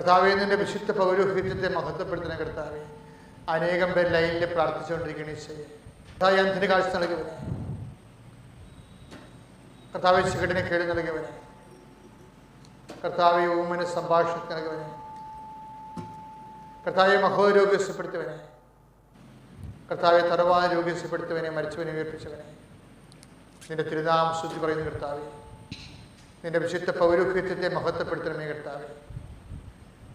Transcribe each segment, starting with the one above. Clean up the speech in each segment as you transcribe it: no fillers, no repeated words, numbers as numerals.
കർത്താവേ, നിന്റെ വിശുദ്ധ പൗരോഹിത്യത്തെ മഹത്വപ്പെടുത്തുന്ന കർത്താവേ, അനേകം പേർ ലൈനിൽ പ്രാർത്ഥിച്ചുകൊണ്ടിരിക്കുന്ന ഈശോയെ, കർത്താവേ, അന്ധന് കാഴ്ച നൽകിയവനെ, കർത്താവേ, ശിഖടിനെ കേട് നൽകിയവനെ, കർത്താവെ, ഊമന് സംഭാഷണത്തിന് നൽകിയവനെ, കർത്താവെ, മഹോരോഗ്യപ്പെടുത്തിയവനെ, കർത്താവെ, തറവാന രോഗ്യപ്പെടുത്തിയവനെ, മരിച്ചവനെ ഉയർപ്പിച്ചവനെ, നിന്റെ തിരുനാമം സ്തുതി പറയുന്ന കർത്താവെ, നിന്റെ വിശുദ്ധ പൗരോഹിത്യത്തെ മഹത്വപ്പെടുത്തണമേ കർത്താവെ.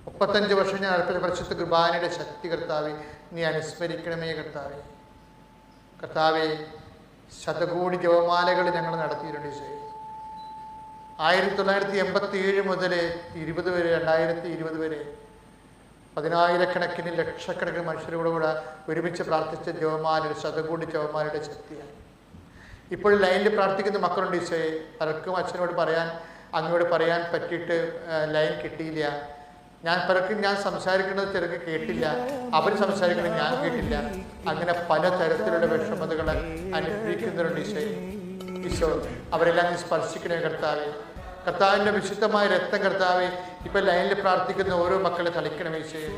35 വർഷം ഞാൻ അർപ്പിച്ച പരിശുദ്ധ കുർബാനയുടെ ശക്തി കർത്താവെ നീ അനുസ്മരിക്കണമേ കർത്താവെ. കർത്താവെ, ശതകോടി ജപമാലകൾ ഞങ്ങൾ നടത്തിയിട്ടുണ്ട് ഈശോയെ. 1987 മുതൽ 20 വരെ 2020 വരെ 10,000-കണക്കിന് ലക്ഷക്കണക്കിന് മനുഷ്യരോടുകൂടെ ഒരുമിച്ച് പ്രാർത്ഥിച്ച ജപമാലയുടെ ശതകോടി ജപമാലയുടെ ശക്തിയാണ്. ഇപ്പോൾ ലൈനിൽ പ്രാർത്ഥിക്കുന്ന മക്കളുണ്ട് ഈശോയെ. പലർക്കും അച്ഛനോട് പറയാൻ, അങ്ങോട്ട് പറയാൻ പറ്റിയിട്ട് ലൈൻ കിട്ടിയില്ല. പലർക്കും ഞാൻ സംസാരിക്കുന്നത് ചിലർക്ക് കേട്ടില്ല, അവർ സംസാരിക്കുന്നത് ഞാൻ കേട്ടില്ല. അങ്ങനെ പലതരത്തിലുള്ള വിഷമതകൾ അനുഭവിക്കുന്നവരുണ്ട് ഈശോയെ. ഈശോ അവരെല്ലാം നീ സ്പർശിക്കണേ കർത്താവെ. കർത്താവിൻ്റെ വിശുദ്ധമായ രക്തം കർത്താവെ ഇപ്പം ലൈനിൽ പ്രാർത്ഥിക്കുന്ന ഓരോ മക്കളെ തളിക്കണമേ ഈശോയെ.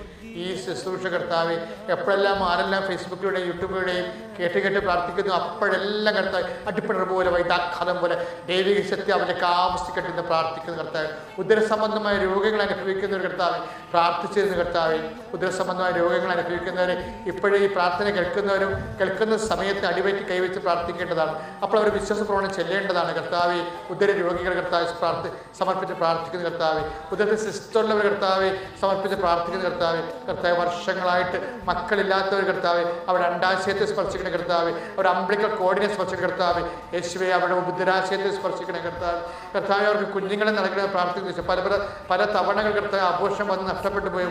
ഈ ശുശ്രൂഷ കർത്താവെ എപ്പോഴെല്ലാം ആരെല്ലാം ഫേസ്ബുക്കിലൂടെയും യൂട്യൂബിലൂടെയും കേട്ട് പ്രാർത്ഥിക്കുന്നു, അപ്പോഴെല്ലാം കർത്താവ് അടിപ്പിണർ പോലെ വൈതാഘാതം പോലെ ദൈവിക ശക്തി അവരിലേക്ക് ആവശ്യപ്പെട്ടിരുന്ന് പ്രാർത്ഥിക്കുന്ന കർത്താവ്. ഉദരസംബന്ധമായ രോഗങ്ങൾ അനുഭവിക്കുന്നവർ കർത്താവ് പ്രാർത്ഥിച്ചിരുന്ന കർത്താവെ, ഉദരസംബന്ധമായ രോഗങ്ങൾ അനുഭവിക്കുന്നവരെ ഇപ്പോഴേ ഈ പ്രാർത്ഥന കേൾക്കുന്ന സമയത്ത് അടിവയറ്റി കൈവച്ച് പ്രാർത്ഥിക്കേണ്ടതാണ്. അപ്പോൾ അവർ വിശ്വാസപ്രവണം ചെല്ലേണ്ടതാണ് കർത്താവെ. ഉദര രോഗികൾ കർത്താവ് സമർപ്പിച്ച് പ്രാർത്ഥിക്കുന്ന കർത്താവെ, ഉദരത്തിൽ സിസ്റ്റുള്ളവർ കർത്താവെ സമർപ്പിച്ച് പ്രാർത്ഥിക്കുന്ന കർത്താവെ. കർത്താവ് വർഷങ്ങളായിട്ട് മക്കളില്ലാത്തവർ കർത്താവെ അവരുടെ അണ്ടാശയത്തെ സ്പർശിക്കുന്ന കർത്താവെ, അവരുടെ അംബ്ലിക്കൽ കോഡിനെ സ്പർശിക്കുന്ന കർത്താവെ. യേശുവെ അവരുടെ ഉദരാശയത്തെ സ്പർശിക്കുന്ന കർത്താവ്. കർത്താവെ അവർക്ക് കുഞ്ഞുങ്ങളെ നൽകണമെന്ന് പ്രാർത്ഥിക്കുന്ന പല തവണകൾ കർത്താവ് അപോഷം വന്ന് നഷ്ടപ്പെട്ടു പോയ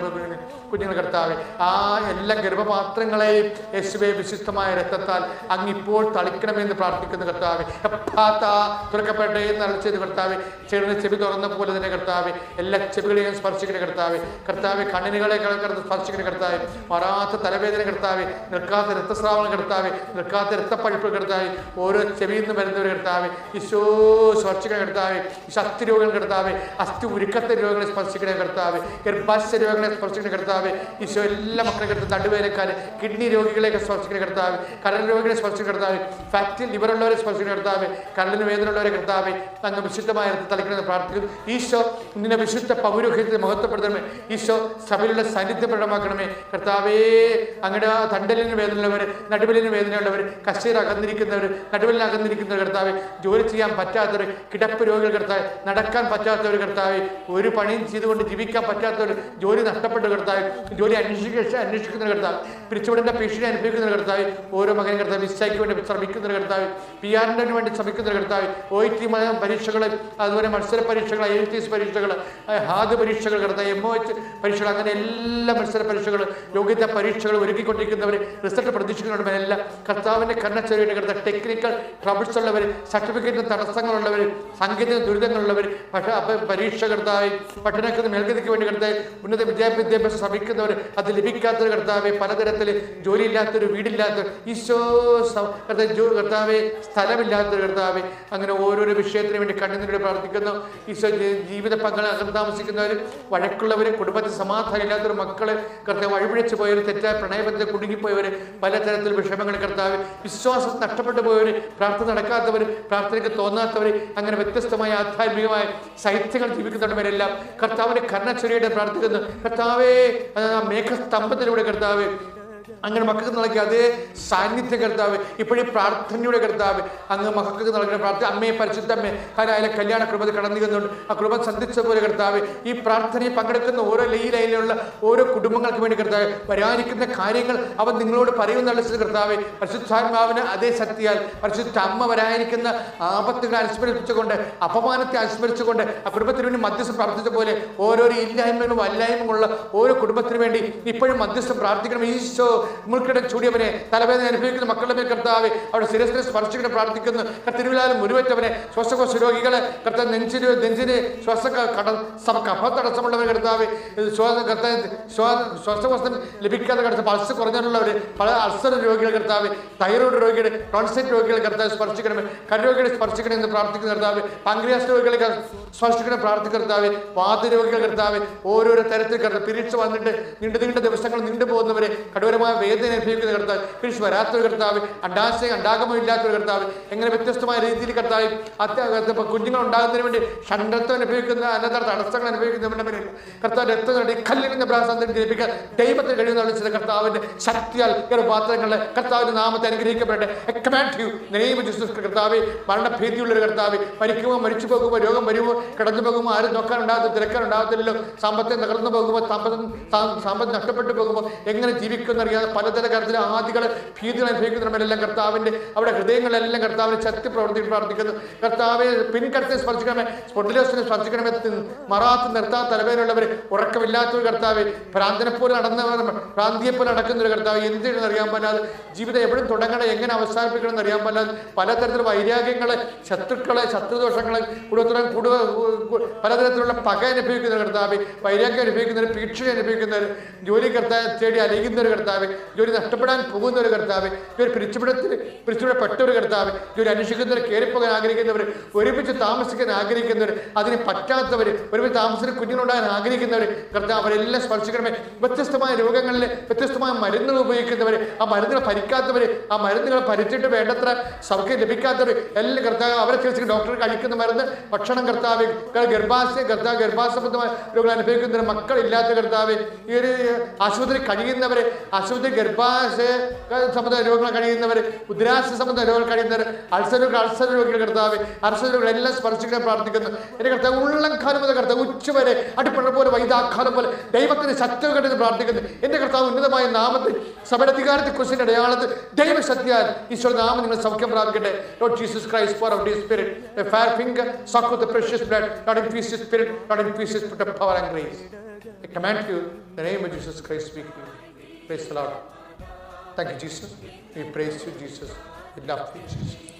കുഞ്ഞുങ്ങൾ കർത്താവെ, ആ എല്ലാ ഗർഭപാത്രങ്ങളെയും യേശുവെ വിശുദ്ധമായ രക്തത്താൽ അങ്ങിപ്പോൾ തളിക്കണമെന്ന് പ്രാർത്ഥിക്കുന്ന കർത്താവെ. തുറക്കപ്പെട്ടേ നടിച്ചത് കർത്താവെ, ചെവി തുറന്ന പോലെ തന്നെ കർത്താവെ എല്ലാ ചെവികളെയും സ്പർശിക്കുന്ന കർത്താവെ. കർത്താവെ കണ്ണിനുകളെ സ്പർശിക്കുന്ന കർത്താവെ, മാറാത്ത തലവേദന കർത്താവെ, നിൽക്കാത്ത രക്തസ്രാവണം കർത്താവെ, നിൽക്കാത്ത രക്തപ്പഴുപ്പ് കർത്താവെ, ഓരോ ചെവിയിൽ നിന്ന് വരുന്നവർ കർത്താവെ ഈശോ സ്പർശിക്കുന്ന കർത്താവെ. അസ്ഥി രോഗങ്ങൾ കർത്താവെ, അസ്ഥി ഉരുക്കത്തെ രോഗങ്ങളെ സ്പർശിക്കുന്ന കർത്താവെ, ഗർഭാശയ രോഗങ്ങളെ സ്പർശിക്കുന്ന കർത്താവെ. ഈശോ എല്ലാ മക്കളെ കർത്താവ്, നടുവേദനക്കാരെ, കിഡ്നി രോഗികളെയൊക്കെ സ്പർശിക്കുന്ന കർത്താവെ, കരൾ രോഗികളെ സ്പർശിക്കുന്ന കർത്താവെ, ഫാറ്റി ലിവറുള്ളവരെ സ്പർശിക്കുന്ന കർത്താവെ, കരളിന് വേദനയുള്ളവരെ കർത്താവെ അങ്ങ് വിശുദ്ധമായ തളിക്കണമെന്ന് പ്രാർത്ഥിക്കുന്നു. ഈശോ നിന്റെ വിശുദ്ധ പൗരോഹിത്യത്തെ മഹത്വപ്പെടുത്തണമേ. ഈശോ സഭയിലുള്ള സാന്നിധ്യം പ്രകടമാക്കണമേ കർത്താവേ. അങ്ങയുടെ തണ്ടലിന് വേദനയുള്ളവർ, നടുവിലിന് വേദനയുള്ളവർ, കശീർ അകന്നിരിക്കുന്നവർ, നടുവിലിന് അകന്നിരിക്കുന്നവർ കർത്താവെ, ജോലി ചെയ്യാൻ പറ്റാത്തവർ, കിടപ്പ് രോഗികൾ കർത്താവെ, നടക്കാൻ പറ്റാത്തവർ കർത്താവെ, ഒരു പണിയും ചെയ്തുകൊണ്ട് ജീവിക്കാൻ പറ്റാത്തവർ, ജോലി നഷ്ടപ്പെട്ട കർത്താവ്, ജോലി അന്വേഷിക്കുന്ന കർത്താവ്, പിരിച്ചുവിടേണ്ട ഭീഷണി അനുഭവിക്കുന്ന കർത്താവ്, ഓരോ മകനും കർത്താവ് വിശയ്ക്ക് വേണ്ടി ശ്രമിക്കുന്ന കർത്താവ്, PR വേണ്ടി ശ്രമിക്കുന്ന കർത്താവ്, OIT പരീക്ഷകൾ, അതുപോലെ മത്സര പരീക്ഷകൾ, IELTS പരീക്ഷകൾ, ഹാദ് പരീക്ഷകൾ കർത്താവ്, MOH പരീക്ഷകൾ, അങ്ങനെ എല്ലാ മത്സര പരീക്ഷകൾ, യോഗ്യതാ പരീക്ഷകൾ ഒരുക്കിക്കൊണ്ടിരിക്കുന്നവർ, റിസൾട്ട് പ്രതീക്ഷിക്കുന്നവരെല്ലാം കർത്താവിൻ്റെ കർണച്ചെറിയുടെ കർത്താവ്, ടെക്നിക്കൽ ട്രബിൾസ് ഉള്ളവർ, സർട്ടിഫിക്കറ്റിന് തടസ്സങ്ങളുള്ളവർ, സാങ്കേതിക ദുരിതങ്ങളുള്ളവർ, പരീക്ഷ കർത്താവ്, പഠനത്തിന് മേൽഗതിക്ക് വേണ്ടി കർത്താവ്, ഉന്നത വിദ്യാഭ്യാസം ശ്രമിക്കുന്നവർ, അത് ലഭിക്കാത്തൊരു കർത്താവെ, പലതരത്തിൽ ജോലിയില്ലാത്തൊരു, വീടില്ലാത്തവർ, ഈശോ കർത്താവെ, സ്ഥലമില്ലാത്തൊരു കർത്താവെ, അങ്ങനെ ഓരോരോ വിഷയത്തിന് വേണ്ടി കണ്ണുനീരോടെ പ്രാർത്ഥിക്കുന്നു. ഈശോ ജീവിത പങ്കാളി അകന്ന് താമസിക്കുന്നവർ, വഴക്കുള്ളവർ, കുടുംബത്തിൽ സമാധാനം ഇല്ലാത്തവർ, മക്കളെ കർത്താവ് വഴിപിഴച്ചു പോയവർ, തെറ്റായ പ്രണയബന്ധത്തിൽ കുടുങ്ങിപ്പോയവർ, പലതരത്തിൽ വിഷമങ്ങൾ കർത്താവ്, വിശ്വാസം നഷ്ടപ്പെട്ടു പോയവർ, പ്രാർത്ഥന നടക്കാത്തവർ, പ്രാർത്ഥനയ്ക്ക് തോന്നാത്തവർ, അങ്ങനെ വ്യത്യസ്തമായ ആധ്യാത്മികമായ സാഹിത്യങ്ങൾ ജീവിക്കുന്നവരെല്ലാം കർത്താവിനെ കർണച്ചൊരിയുടെ പ്രാർത്ഥിക്കുന്നു. കർത്താവേ, മേഘസ്തംഭത്തിലൂടെ കർത്താവ് അങ്ങനെ മക്കൾക്ക് നൽകിയ അതേ സാന്നിധ്യം കർത്താവ് ഇപ്പോഴും പ്രാർത്ഥനയുടെ കർത്താവ് അങ്ങ് മക്കൾക്ക് നൽകുന്ന പ്രാർത്ഥന, അമ്മയെ പരിശുദ്ധമ്മേ അതിലെ കല്യാണ കൃപത കടന്നുകൊണ്ട് ആ കൃപ സന്ധിച്ച പോലെ കർത്താവ് ഈ പ്രാർത്ഥനയിൽ പങ്കെടുക്കുന്ന ഓരോ ലൈനിലുള്ള ഓരോ കുടുംബങ്ങൾക്ക് വേണ്ടി കർത്താവ് വരാനിരിക്കുന്ന കാര്യങ്ങൾ അവൻ നിങ്ങളോട് പറയുന്ന കർത്താവ്, പരിശുദ്ധാത്മാവിന് അതേ ശക്തിയാൽ പരിശുദ്ധ അമ്മ വരാനിരിക്കുന്ന ആപത്തുകളെ അനുസ്മരിച്ചുകൊണ്ട്, അപമാനത്തെ അനുസ്മരിച്ചുകൊണ്ട് ആ കുടുംബത്തിന് വേണ്ടി മധ്യസ്ഥം പ്രാർത്ഥിച്ച പോലെ ഓരോരോ ഇല്ലായ്മകളും അല്ലായ്മകളുള്ള ഓരോ കുടുംബത്തിന് വേണ്ടി ഇപ്പോഴും മധ്യസ്ഥം പ്രാർത്ഥിക്കണം. ഈശോ മുൾക്കിട ചൂടിയവനെ, തലവേദന അനുഭവിക്കുന്ന മക്കളുടെ മേൽ കർത്താവെ അവിടെ ശിരസിനെ സ്പർശിക്കണം പ്രാർത്ഥിക്കുന്നു. തിരുവിലാലും മുരുവറ്റവനെ, ശ്വാസകോശ രോഗികളെ കർത്താവ്, നെഞ്ചിന് കഫത്തടസ്സമുള്ളവരെ കർത്താവ്, ശ്വാസകോശം ലഭിക്കാതെ കടത്ത് പൾസ് കുറഞ്ഞുള്ളവർ, പല അൾസർ രോഗികൾ കർത്താവ്, തൈറോയ്ഡ് രോഗികൾ, ടോൺസിറ്റ് രോഗികൾ കർത്താവ് സ്പർശിക്കണമേ, കരരോഗികളെ സ്പർശിക്കണം എന്ന് പ്രാർത്ഥിക്കുന്ന കർത്താവ്, പാങ്ക്രിയാസ് രോഗികളെ സ്പർശിക്കണം പ്രാർത്ഥിക്കുന്ന കർത്താവ്, വാതരോഗികൾ കർത്താവ്, ഓരോരോ തരത്തിൽ കർത്താവ്, പിരിച്ച് വന്നിട്ട് നീണ്ട ദിവസങ്ങൾ നീണ്ടുപോകുന്നവരെ, കഠോരമായ വേദന അനുഭവിക്കുന്ന കർത്താവ്, പിരിച്ച് വരാത്തൊരു കർത്താവ്, അണ്ടാഗമോ ഇല്ലാത്തൊരു കർത്താവ്, എങ്ങനെ വ്യത്യസ്തമായ രീതിയിൽ കർത്താവ് കുഞ്ഞുങ്ങൾ ഉണ്ടാകുന്നതിന് വേണ്ടി ഷണ്ടത്വം അനുഭവിക്കുന്ന അനന്തര തടസ്സങ്ങൾ അനുഭവിക്കുന്നവരുടെ മേൽ കർത്താവ് രക്തം കല്ലിന്റെ പ്രാസാന്തം ജനിപ്പിക്കാൻ ദൈവത്തിന് കഴിയുന്ന വിളിച്ചത് കർത്താവിന്റെ ശക്തിയാൽ പാത്രങ്ങളെ കർത്താവിന്റെ നാമത്തെ അനുഗ്രഹിക്കപ്പെടട്ടെ. കർത്താവ്, മരണഭീതിയുള്ളൊരു കർത്താവ്, മരിക്കുമോ മരിച്ചു പോകുമ്പോൾ, രോഗം വരുമോ കിടന്നു പോകുമ്പോൾ, ആരും നോക്കാനുണ്ടാകത്തില്ല, തിരക്കാനുണ്ടാകത്തില്ലല്ലോ, സാമ്പത്തികം തകർന്നു പോകുമ്പോൾ, സാമ്പത്തികം നഷ്ടപ്പെട്ടു പോകുമ്പോൾ എങ്ങനെ ജീവിക്കുമെന്നറിയാതെ പലതര കാര്യത്തിലെ ആദികളെ ഭീതികൾ അനുഭവിക്കുന്നവരെല്ലാം കർത്താവിന്റെ അവിടെ ഹൃദയങ്ങളെല്ലാം കർത്താവിനെ ശക്തി പ്രവർത്തിക്കാൻ പ്രാർത്ഥിക്കുന്നു. കർത്താവെ പിൻകടത്തെ സ്പർശിക്കണമേ, സ്പോണ്ടിലോസിനെ സ്പർശിക്കണമേ, മറാത്ത് നിർത്താത്ത തലവേദനയുള്ളവർ, ഉറക്കമില്ലാത്തൊരു കർത്താവ്, ഭ്രാന്തനെപ്പോലെ ഭ്രാന്തിയെപ്പോലെ നടക്കുന്ന ഒരു കർത്താവ്, എന്തിനെന്ന് അറിയാൻ പറ്റാതെ, ജീവിതം എപ്പോഴും തുടങ്ങണം, എങ്ങനെ അവസാനിപ്പിക്കണം എന്ന് അറിയാൻ പറ്റാതെ, പലതരത്തിലുള്ള വൈരാഗ്യങ്ങളെ, ശത്രുക്കളെ, ശത്രുദോഷങ്ങളെ, പലതരത്തിലുള്ള പക അനുഭവിക്കുന്ന കർത്താവ്, വൈരാഗ്യം അനുഭവിക്കുന്നവർ, ഭീഷണി അനുഭവിക്കുന്നവർ, ജോലി കർത്താവ് തേടി അലയുന്ന ഒരു കർത്താവ്, ജോലി നഷ്ടപ്പെടാൻ പോകുന്ന ഒരു കർത്താവ്, ജോലി പിരിച്ചുവിടപ്പെട്ട ഒരു കർത്താവ്, ജോലി അന്വേഷിക്കുന്നവർ, കയറിപ്പോകാൻ ആഗ്രഹിക്കുന്നവർ, ഒരുമിച്ച് താമസിക്കാൻ ആഗ്രഹിക്കുന്നവർ, അതിന് പറ്റാത്തവർ, ഒരുമിച്ച് താമസിക്കുന്ന കുഞ്ഞുങ്ങളുണ്ടാകാൻ ആഗ്രഹിക്കുന്നവർ കർത്താവ്, അവരെല്ലാം സ്പർശിക്കണമേ. വ്യത്യസ്തമായ രോഗങ്ങളിൽ വ്യത്യസ്തമായ മരുന്നുകൾ ഉപയോഗിക്കുന്നവർ, ആ മരുന്നുകൾ ഭരിക്കാത്തവർ, ആ മരുന്നുകൾ ഭരിച്ചിട്ട് വേണ്ടത്ര സൗഖ്യം ലഭിക്കാത്തവർ എല്ലാം കർത്താവ്, അവരെ ചികിത്സിക്കുന്ന ഡോക്ടർ കഴിക്കുന്ന മരുന്ന്, ഭക്ഷണം കർത്താവ്, ഗർഭാശയസംബന്ധമായ രോഗങ്ങൾ അനുഭവിക്കുന്നവർ, മക്കളില്ലാത്ത കർത്താവ്, ഈ ഒരു ആശുപത്രി കഴിയുന്നവർ, ആശുപത്രി ഗർഭാശയ സംബന്ധ രോഗങ്ങൾ കഴിയുന്നവർ, ഉദരാശയ സംബന്ധ രോഗങ്ങൾ കഴിയുന്നവർ, അൾസർ രോഗികൾ കർത്താവ്, അൾസർ രോഗികളെല്ലാം സ്പർശിക്കാൻ പ്രാർത്ഥിക്കുന്നു. എൻ്റെ കർത്താവ് ഉള്ളം കാലം മുതൽ കർത്താവ് ഉച്ചവരെ അടിപ്പണ പോലെ വൈദാക്കാലം പോലെ ദൈവത്തിന് ശക്തി കണ്ടെന്ന് പ്രാർത്ഥിക്കുന്നു. എൻ്റെ കർത്താവ് ഉന്നതമായ നാമത്തിൽ സഭയുടെ അധികാരത്തെ കുറിച്ചിന്റെ അടയാളത്തിൽ ദൈവശക്തിയാൽ ഈശ്വര നാമം നിങ്ങൾ സൗഖ്യം പ്രാപിക്കട്ടെ. Lord Jesus Christ, pour out His Spirit, a fair finger, suck with the precious blood, Lord increase His Spirit, Lord increase His power and grace. I command you, in the name of Jesus Christ, speak to you. Praise the Lord. Thank you, Jesus. We praise you, Jesus. We love you, Jesus.